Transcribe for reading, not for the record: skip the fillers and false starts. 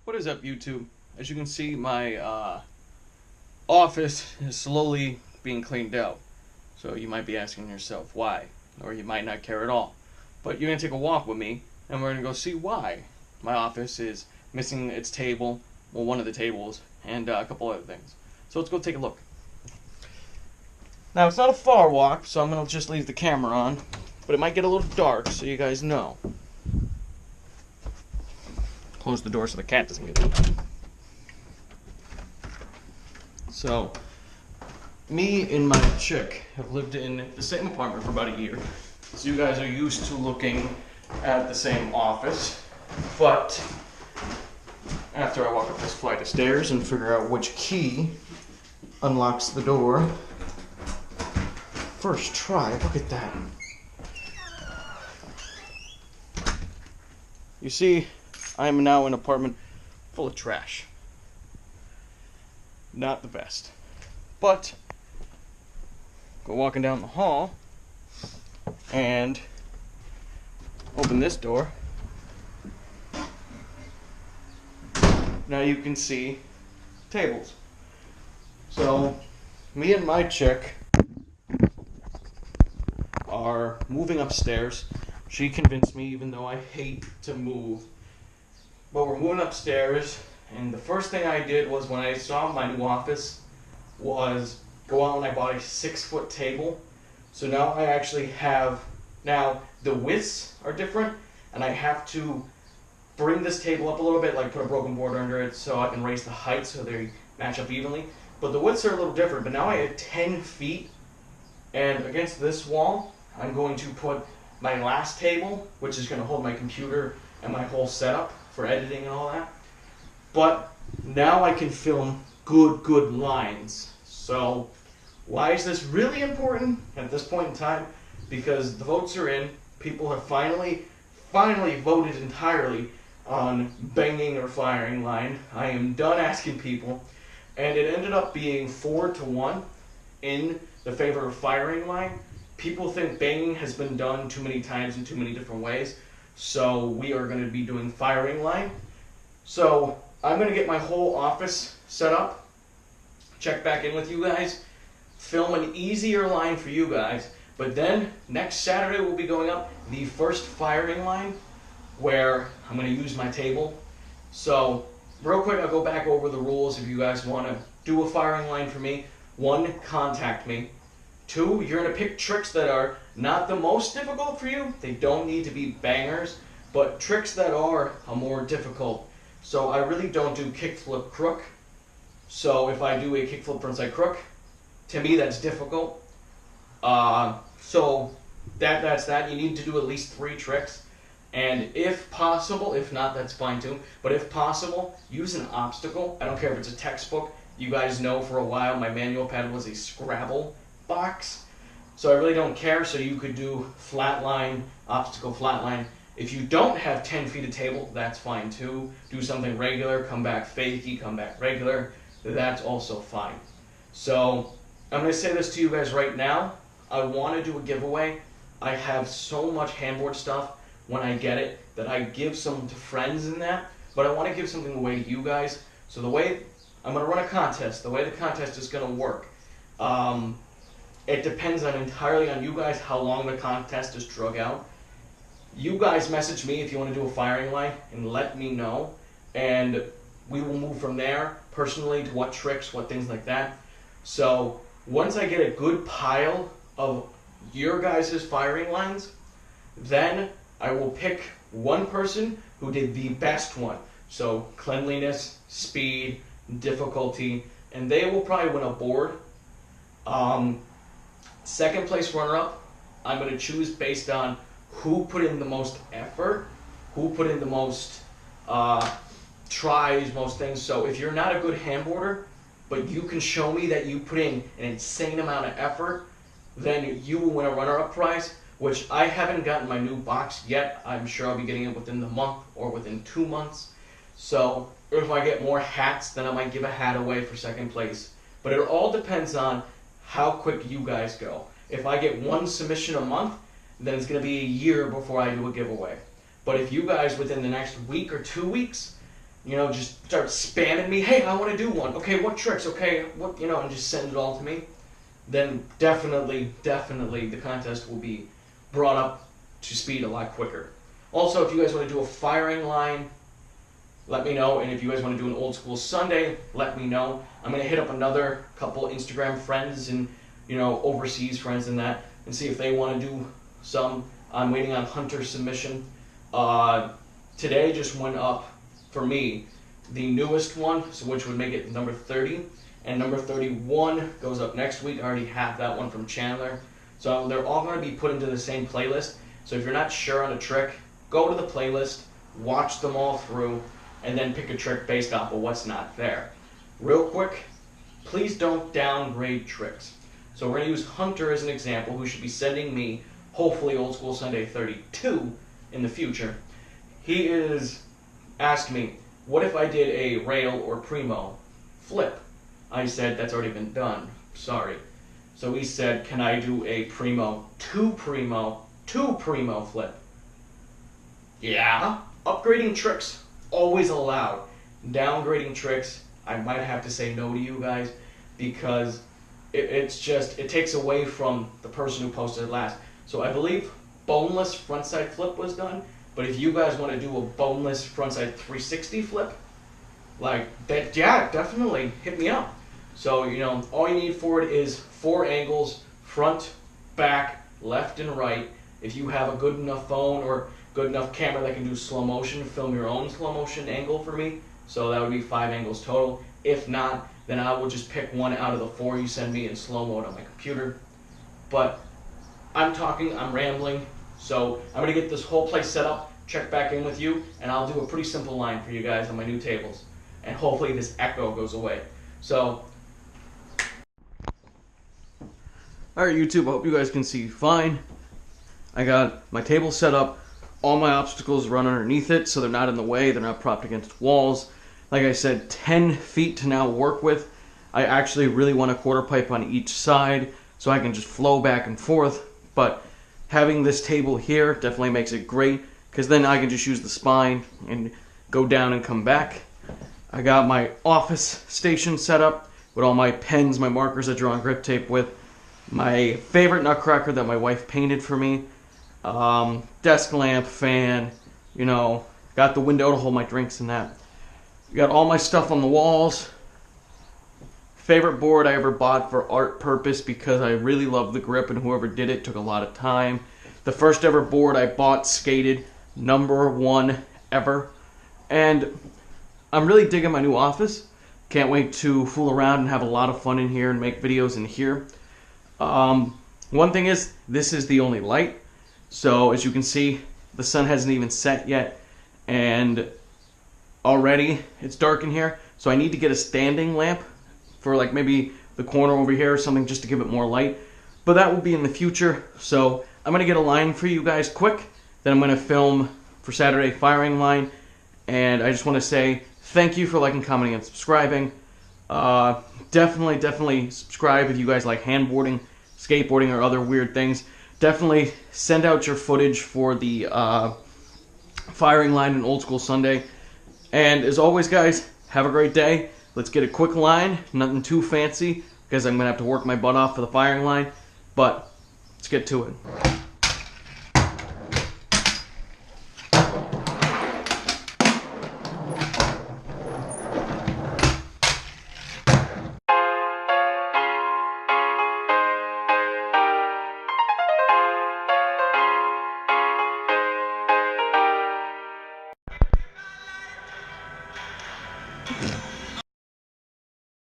What is up, YouTube? As you can see, my office is slowly being cleaned out. So you might be asking yourself why, or you might not care at all. But you're going to take a walk with me, and we're going to go see why my office is missing its table, well, one of the tables, and a couple other things. So let's go take a look. Now, it's not a far walk, so I'm going to just leave the camera on, but it might get a little dark, so you guys know. Close the door so the cat doesn't get in. So, me and my chick have lived in the same apartment for about a year. So you guys are used to looking at the same office. But after I walk up this flight of stairs and figure out which key unlocks the door, first try, look at that. You see, I am now in an apartment full of trash. Not the best. But, go walking down the hall and open this door. Now you can see tables. So, me and my chick are moving upstairs. She convinced me, even though I hate to move. But we're moving upstairs, and the first thing I did was when I saw my new office was go out and I bought a 6-foot table. So now I actually have, now the widths are different, and I have to bring this table up a little bit, like put a broken board under it so I can raise the height so they match up evenly. But the widths are a little different, but now I have 10 feet, and against this wall, I'm going to put my last table, which is going to hold my computer and my whole setup for editing and all that. But now I can film good lines. So why is this really important at this point in time? Because the votes are in. People have finally voted entirely on banging or firing line. I am done asking people, and it ended up being 4-1 in the favor of firing line. People think banging has been done too many times in too many different ways. So we are going to be doing firing line. So I'm going to get my whole office set up, check back in with you guys, film an easier line for you guys, but then next Saturday we'll be going up the first firing line where I'm going to use my table. So real quick, I'll go back over the rules if you guys want to do a firing line for me. 1, contact me. 2, you're going to pick tricks that are not the most difficult for you. They don't need to be bangers, but tricks that are more difficult. So I really don't do kickflip crook. So if I do a kickflip frontside crook, to me that's difficult. So that's that. You need to do at least 3 tricks. And if possible, if not, that's fine too. But if possible, use an obstacle. I don't care if it's a textbook. You guys know for a while my manual pad was a Scrabble box. So I really don't care. So you could do flatline, obstacle, flatline. If you don't have 10 feet of table, that's fine too. Do something regular, come back fakey, come back regular. That's also fine. So I'm going to say this to you guys right now. I want to do a giveaway. I have so much handboard stuff when I get it that I give some to friends in that. But I want to give something away to you guys. So the way I'm going to run a contest, the way the contest is going to work, it depends entirely on you guys how long the contest is drug out. You guys message me if you want to do a firing line and let me know, and we will move from there personally to what tricks, what things like that. So once I get a good pile of your guys' firing lines, then I will pick one person who did the best one. So cleanliness, speed, difficulty, and they will probably win a board. Second place runner-up, I'm going to choose based on who put in the most effort, who put in the most tries, most things. So if you're not a good handboarder, but you can show me that you put in an insane amount of effort, then you will win a runner-up prize, which I haven't gotten my new box yet. I'm sure I'll be getting it within the month or within 2 months. So if I get more hats, then I might give a hat away for second place. But it all depends on how quick you guys go. If I get 1 submission a month, then it's going to be a year before I do a giveaway. But if you guys within the next week or 2 weeks just start spamming me. Hey, I want to do one. Okay, what tricks? Okay, what and just send it all to me. Then definitely the contest will be brought up to speed a lot quicker. Also, if you guys want to do a firing line, let me know. And if you guys want to do an old school Sunday, let me know. I'm going to hit up another couple Instagram friends and, overseas friends and that, and see if they want to do some. I'm waiting on Hunter submission. Today just went up for me the newest one, so which would make it number 30. And number 31 goes up next week. I already have that one from Chandler. So they're all going to be put into the same playlist. So if you're not sure on a trick, go to the playlist, watch them all through, and then pick a trick based off of what's not there. Real quick, please don't downgrade tricks. So we're going to use Hunter as an example, who should be sending me, hopefully, Old School Sunday 32 in the future. He is asked me, what if I did a rail or primo flip? I said, that's already been done. Sorry. So he said, can I do a primo, two primo flip? Yeah. Upgrading tricks, always allowed. Downgrading tricks, I might have to say no to you guys, because it takes away from the person who posted it last. So I believe boneless frontside flip was done, but if you guys want to do a boneless frontside 360 flip, like that, yeah, definitely hit me up. So, all you need for it is 4 angles, front, back, left, and right. If you have a good enough phone or good enough camera that can do slow motion, film your own slow motion angle for me. So that would be 5 angles total. If not, then I will just pick one out of the 4 you send me in slow mode on my computer. But I'm rambling. So I'm going to get this whole place set up, check back in with you, and I'll do a pretty simple line for you guys on my new tables. And hopefully this echo goes away. So, alright YouTube, I hope you guys can see fine. I got my table set up. All my obstacles run underneath it, so they're not in the way. They're not propped against walls. Like I said, 10 feet to now work with. I actually really want a quarter pipe on each side, so I can just flow back and forth. But having this table here definitely makes it great, because then I can just use the spine and go down and come back. I got my office station set up with all my pens, my markers I draw on grip tape with. My favorite nutcracker that my wife painted for me. Desk lamp, fan, got the window to hold my drinks and that. Got all my stuff on the walls. Favorite board I ever bought for art purpose because I really love the grip, and whoever did it took a lot of time. The first ever board I bought skated #1 ever. And I'm really digging my new office. Can't wait to fool around and have a lot of fun in here and make videos in here. One thing is, this is the only light. So as you can see, the sun hasn't even set yet, and already it's dark in here. So I need to get a standing lamp for like maybe the corner over here or something, just to give it more light. But that will be in the future. So I'm gonna get a line for you guys quick. Then I'm gonna film for Saturday firing line. And I just want to say thank you for liking, commenting, and subscribing. Definitely subscribe if you guys like handboarding, skateboarding, or other weird things. Definitely send out your footage for the firing line and Old School Sunday. And as always, guys, have a great day. Let's get a quick line, nothing too fancy, because I'm going to have to work my butt off for the firing line. But let's get to it.